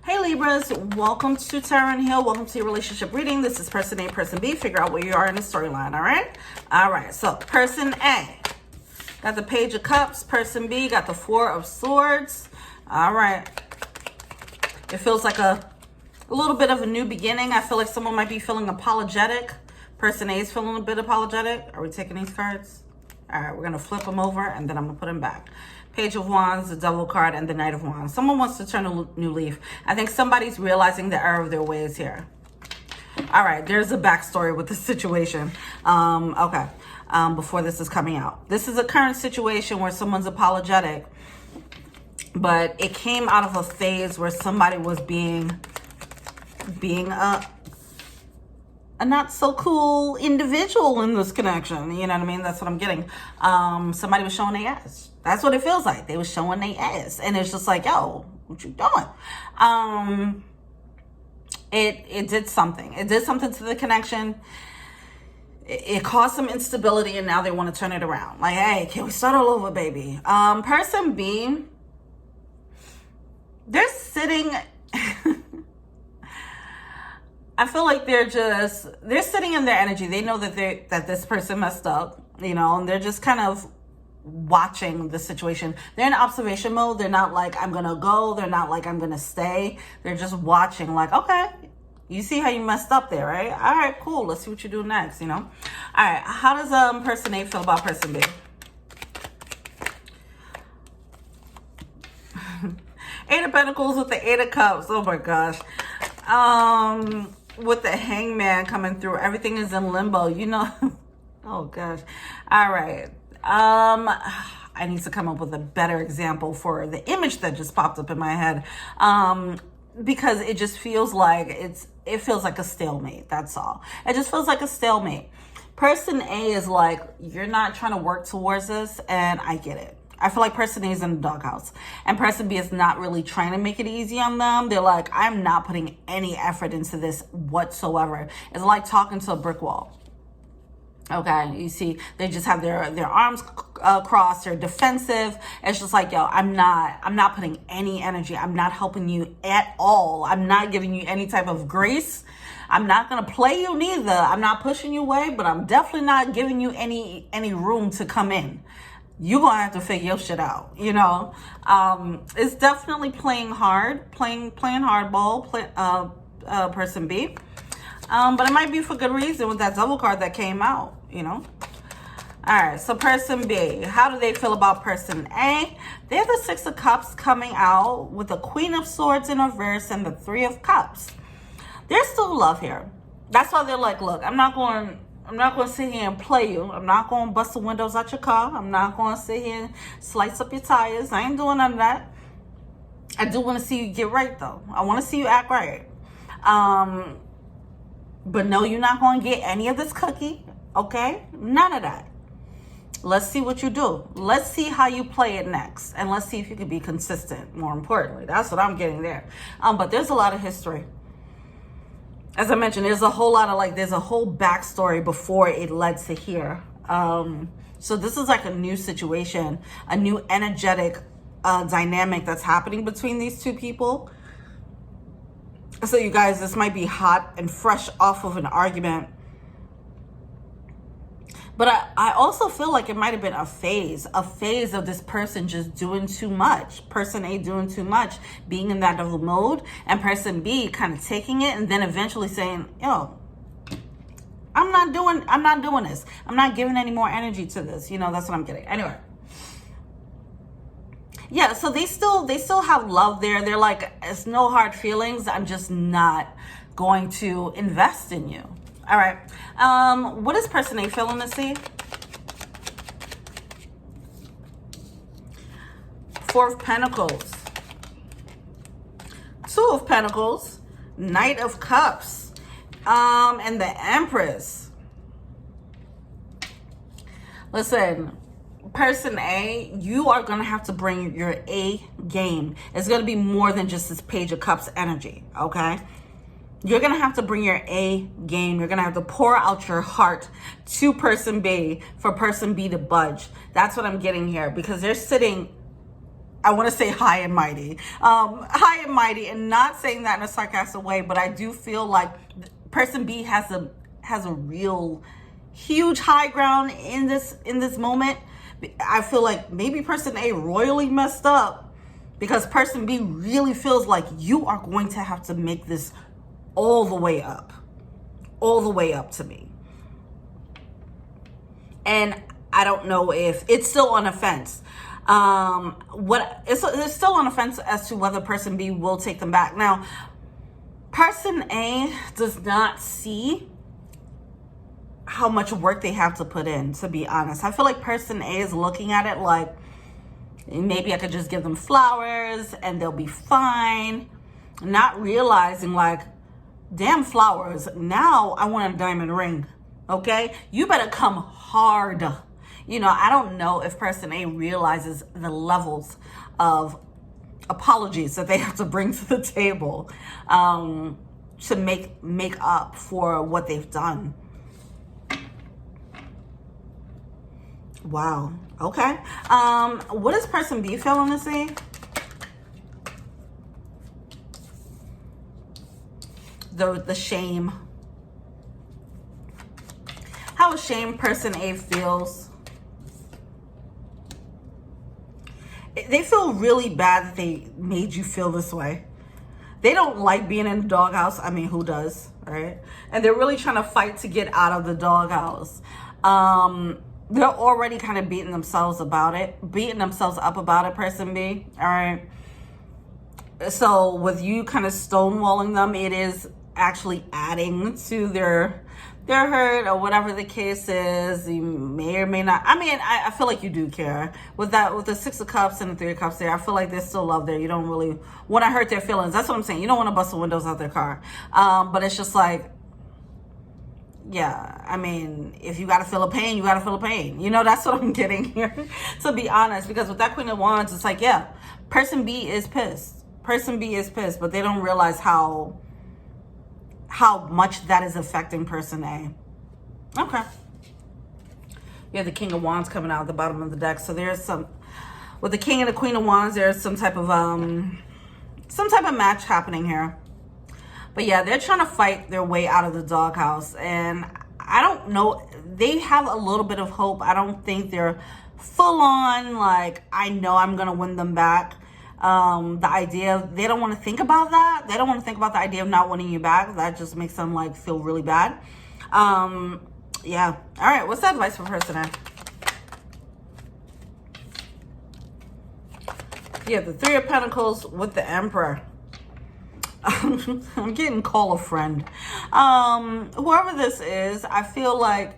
Hey Libras, welcome to Tarot and Heal. Welcome to your relationship reading. This is person A, person B. Figure out where you are in the storyline, all right? All right, so person A got the Page of Cups. Person B got the Four of Swords. All right. It feels like a little bit of a new beginning. I feel like someone might be feeling apologetic. Person A is feeling a bit apologetic. Are we taking these cards? All right, we're going to flip them over and then I'm going to put them back. Page of Wands, the Devil card, and the Knight of Wands. Someone wants to turn a new leaf. I think somebody's realizing the error of their ways here. All right, there's a backstory with this situation. Before this is coming out. This is a current situation where someone's apologetic, but it came out of a phase where somebody was being a not so cool individual in this connection. You know what I mean? That's what I'm getting. Somebody was showing their ass. That's what it feels like. They were showing their ass. And it's just like, yo, what you doing? It did something. It did something to the connection. It caused some instability and now they want to turn it around. Like, hey, can we start all over, baby? Person B, they're sitting... I feel like they're sitting in their energy. They know that this person messed up, you know, and they're just kind of watching the situation. They're in observation mode. They're not like, I'm going to go. They're not like, I'm going to stay. They're just watching like, okay, you see how you messed up there, right? All right, cool. Let's see what you do next, you know? All right. How does person A feel about person B? Eight of Pentacles with the Eight of Cups. Oh my gosh. With the Hangman coming through, everything is in limbo, you know. Oh gosh. All right. I need to come up with a better example for the image that just popped up in my head. Because it just feels like it feels like a stalemate. That's all. It just feels like a stalemate. Person A is like, you're not trying to work towards this, and I get it. I feel like person A is in the doghouse and person B is not really trying to make it easy on them. They're like, I'm not putting any effort into this whatsoever. It's like talking to a brick wall. Okay, you see, they just have their arms crossed. They're defensive. It's just like, yo, I'm not putting any energy. I'm not helping you at all. I'm not giving you any type of grace. I'm not going to play you neither. I'm not pushing you away, but I'm definitely not giving you any room to come in. You're going to have to figure your shit out, you know. It's definitely playing hard, playing hardball, person B. But it might be for good reason with that double card that came out, you know. All right, so person B, how do they feel about person A? They have the Six of Cups coming out with the Queen of Swords in reverse and the Three of Cups. There's still love here. That's why they're like, look, I'm not going to sit here and play you. I'm not going to bust the windows out your car. I'm not going to sit here and slice up your tires. I ain't doing none of that. I do want to see you get right, though. I want to see you act right. But no, you're not going to get any of this cookie, okay? None of that. Let's see what you do. Let's see how you play it next. And let's see if you can be consistent, more importantly. That's what I'm getting there. But there's a lot of history. As I mentioned, there's a whole lot of there's a whole backstory before it led to here. So this is like a new situation, a new energetic dynamic that's happening between these two people. So you guys, this might be hot and fresh off of an argument. But I also feel like it might have been a phase of this person just doing too much. Person A doing too much, being in that double mode, and person B kind of taking it and then eventually saying, yo, I'm not doing this. I'm not giving any more energy to this. You know, that's what I'm getting. Anyway. Yeah, so they still have love there. They're like, it's no hard feelings. I'm just not going to invest in you. All right. What is person A feeling to see? Four of Pentacles. Two of Pentacles. Knight of Cups. And the Empress. Listen, person A, you are going to have to bring your A game. It's going to be more than just this Page of Cups energy, okay? You're going to have to bring your A game. You're going to have to pour out your heart to person B for person B to budge. That's what I'm getting here, because they're sitting I want to say high and mighty. High and mighty, and not saying that in a sarcastic way, but I do feel like person B has a real huge high ground in this moment. I feel like maybe person A royally messed up because person B really feels like you are going to have to make this all the way up to me. And I don't know if it's still on a fence. It's still on a fence as to whether person B will take them back. Now, person A does not see how much work they have to put in, to be honest. I feel like person A is looking at it like, maybe I could just give them flowers and they'll be fine. Not realizing like, damn flowers, now I want a diamond ring, okay? You better come hard. You know, I don't know if person A realizes the levels of apologies that they have to bring to the table to make up for what they've done. Wow. Okay. What is person B feeling to see? The shame. How ashamed person A feels. They feel really bad that they made you feel this way. They don't like being in the doghouse. I mean, who does, right? And they're really trying to fight to get out of the doghouse. They're already kind of beating themselves up about it, person B, all right? So with you kind of stonewalling them, it is actually adding to their hurt or whatever the case is. You may or may not. I mean, I feel like you do care. With the 6 of Cups and the 3 of Cups there, I feel like there's still love there. You don't really want to hurt their feelings. That's what I'm saying. You don't want to bust the windows out their car. But it's just like, yeah, I mean, if you got to feel a pain, you got to feel a pain. You know, that's what I'm getting here, to be honest. Because with that Queen of Wands, it's like, yeah, person B is pissed. Person B is pissed, but they don't realize how much that is affecting person A. Okay. You have the King of Wands coming out at the bottom of the deck. So there's with the King and the Queen of Wands, there's some type of match happening here. But yeah, they're trying to fight their way out of the doghouse. And I don't know, they have a little bit of hope. I don't think they're full on, like, I know I'm going to win them back. The idea, they don't want to think about that. They don't want to think about the idea of not winning you back. That just makes them like feel really bad. Yeah. All right. What's the advice for person A? Yeah, the 3 of Pentacles with the Emperor. I'm getting call a friend. Whoever this is, I feel like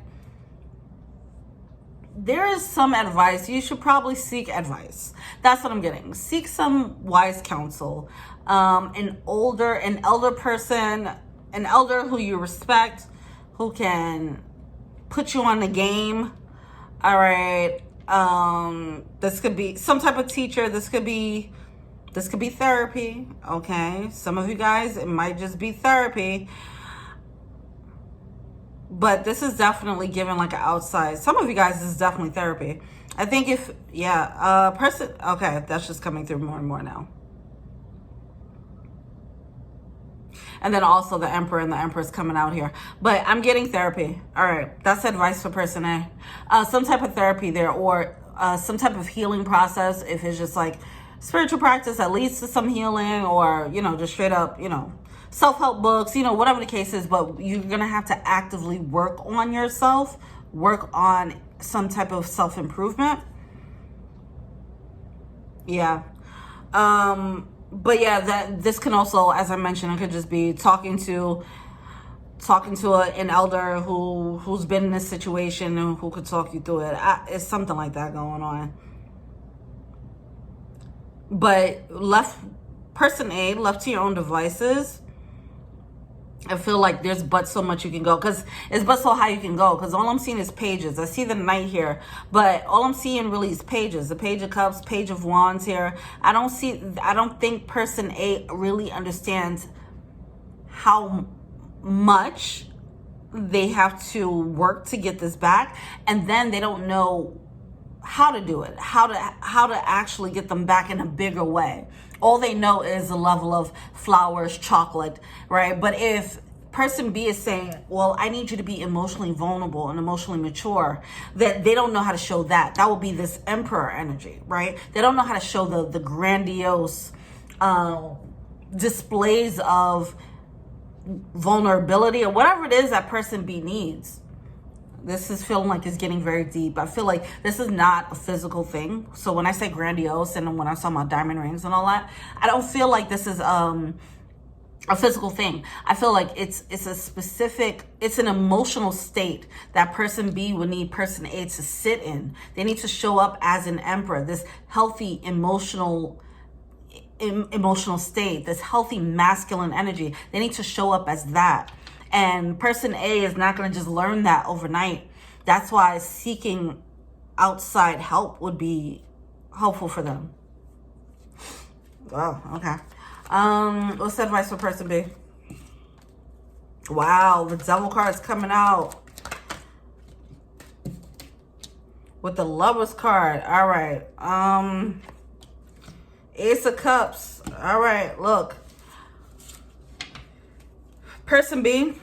there is some advice. You should probably seek advice. That's what I'm getting. Seek some wise counsel. An elder person, an elder who you respect, who can put you on the game. All right. This could be some type of teacher. This could be therapy. Okay. Some of you guys, it might just be therapy. But this is definitely given like an outside. Some of you guys, this is definitely therapy. I think person, okay, that's just coming through more and more now. And then also the Emperor and the Empress coming out here. But I'm getting therapy. All right, that's advice for person A. Some type of therapy there, or some type of healing process. If it's just like spiritual practice that leads to some healing, or, you know, just straight up, you know, self-help books, you know, whatever the case is. But you're going to have to actively work on yourself, work on some type of self-improvement. Yeah. But yeah, this can also, as I mentioned, it could just be talking to an elder who's been in this situation and who could talk you through it. It's something like that going on. But person A, left to your own devices, I feel like there's but so much you can go, because it's but so high you can go, because all I'm seeing is pages. I see the Knight here, but all I'm seeing really is pages. The Page of Cups, Page of Wands here. I don't think person A really understands how much they have to work to get this back, and then they don't know how to do it, how to actually get them back in a bigger way. All they know is the level of flowers, chocolate, right? But if person B is saying, well, I need you to be emotionally vulnerable and emotionally mature, that they don't know how to show that. That will be this emperor energy, right? They don't know how to show the grandiose displays of vulnerability or whatever it is that person B needs. This is feeling like it's getting very deep. I feel like this is not a physical thing. So when I say grandiose and when I'm talking about diamond rings and all that, I don't feel like this is a physical thing. I feel like it's a specific, it's an emotional state that person B would need person A to sit in. They need to show up as an emperor, this healthy emotional state, this healthy masculine energy. They need to show up as that. And person A is not going to just learn that overnight. That's why seeking outside help would be helpful for them. Oh, okay. What's the advice for person B? Wow, the devil card is coming out with the Lovers card. All right. Ace of Cups. All right, look. Person B,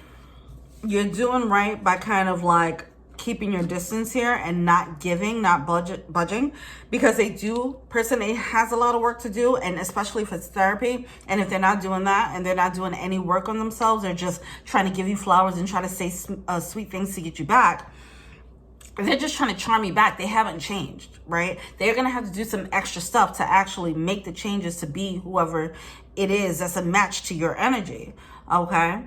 you're doing right by kind of like keeping your distance here and not giving, not budging, because person A has a lot of work to do, and especially if it's therapy, and if they're not doing that and they're not doing any work on themselves, they're just trying to give you flowers and try to say sweet things to get you back. They're just trying to charm you back. They haven't changed, right? They're going to have to do some extra stuff to actually make the changes to be whoever it is that's a match to your energy, okay?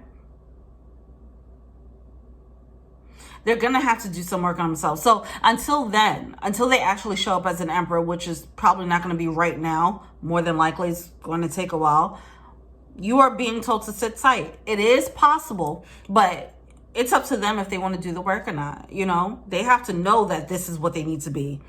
They're going to have to do some work on themselves. So until then, until they actually show up as an emperor, which is probably not going to be right now, more than likely it's going to take a while, you are being told to sit tight. It is possible, but it's up to them if they want to do the work or not. You know, they have to know that this is what they need to be.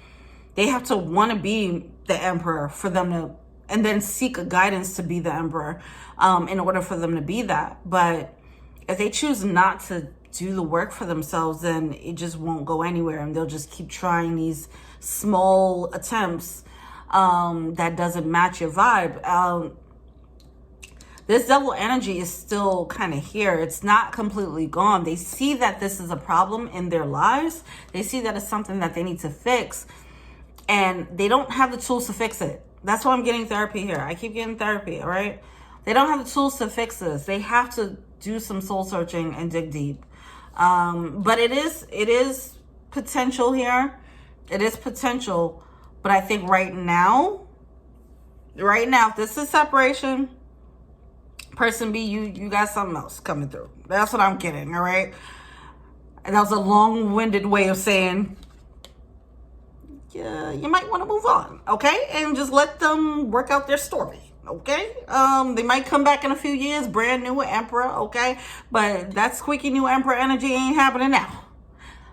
They have to want to be the emperor for them to, and then seek a guidance to be the emperor in order for them to be that. But if they choose not to do the work for themselves, then it just won't go anywhere, and they'll just keep trying these small attempts that doesn't match your vibe. This devil energy is still kind of here. It's not completely gone. They see that this is a problem in their lives. They see that it's something that they need to fix, and they don't have the tools to fix it. That's why I'm getting therapy here. I keep getting therapy, all right? They don't have the tools to fix this. They have to do some soul searching and dig deep. But it is potential here. It is potential. But I think right now, if this is separation, person B, you got something else coming through. That's what I'm getting, all right? And that was a long-winded way of saying, yeah, you might want to move on, okay? And just let them work out their story. Okay, they might come back in a few years, brand new emperor, okay? But that squeaky new emperor energy ain't happening now.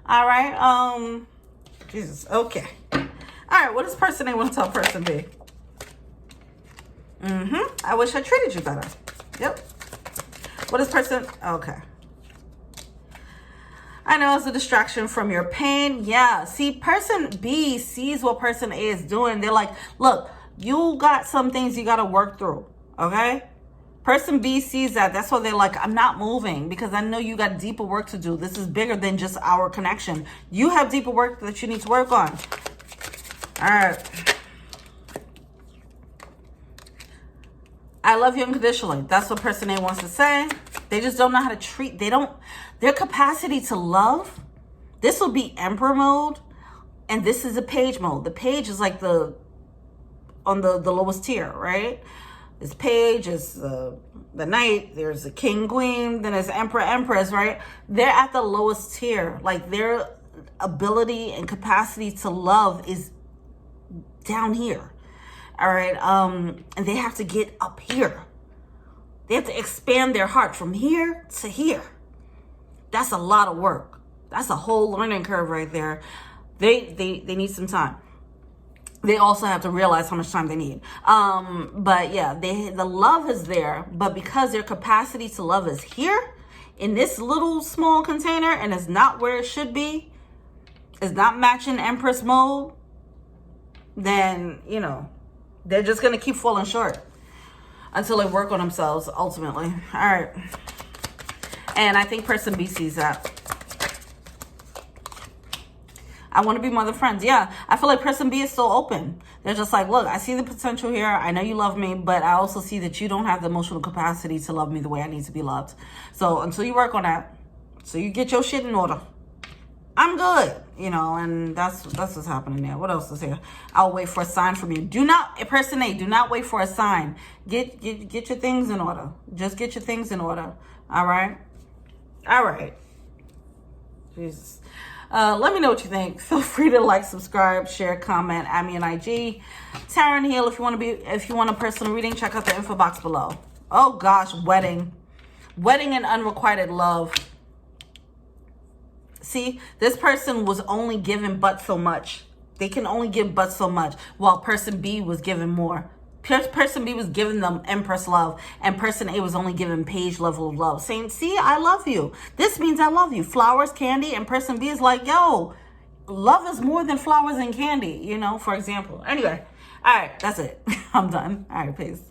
All right, Jesus, okay. All right, what does person A want to tell person B? I wish I treated you better. Yep. What is person, okay. I know it's a distraction from your pain. Yeah, see, person B sees what person A is doing. They're like, look, you got some things you got to work through, okay? Person B sees that. That's why they're like, I'm not moving because I know you got deeper work to do. This is bigger than just our connection. You have deeper work that you need to work on. All right. I love you unconditionally. That's what person A wants to say. They just don't know how to treat. Their capacity to love, this will be emperor mode, and this is a page mode. The page is like on the lowest tier, right? This page is the knight, there's the king, queen, then there's emperor, empress, right? They're at the lowest tier. Like their ability and capacity to love is down here, all right? And they have to get up here. They have to expand their heart from here to here. That's a lot of work. That's a whole learning curve right there. They need some time. They also have to realize how much time they need. But yeah, the love is there, but because their capacity to love is here in this little small container and is not where it should be, is not matching Empress mode, then, you know, they're just going to keep falling short until they work on themselves, ultimately. All right. And I think person B sees that. I want to be more than friends. Yeah, I feel like person B is still open. They're just like, look, I see the potential here. I know you love me, but I also see that you don't have the emotional capacity to love me the way I need to be loved. So until you work on that, so you get your shit in order, I'm good, you know, and that's what's happening there. What else is here? I'll wait for a sign from you. Do not, person A, do not wait for a sign. Get your things in order. Just get your things in order. All right? All right. Jesus. Let me know what you think. Feel free to like, subscribe, share, comment, add me on IG. Taryn Hill, if you want a personal reading, check out the info box below. Oh gosh, wedding and unrequited love. See, this person was only given but so much. They can only give but so much, while person B was given more. Person B was giving them Empress love, and person A was only given page level of love, saying, see, I love you. This means I love you. Flowers, candy, and person B is like, yo, love is more than flowers and candy, you know, for example. Anyway, all right, that's it. I'm done. All right, peace.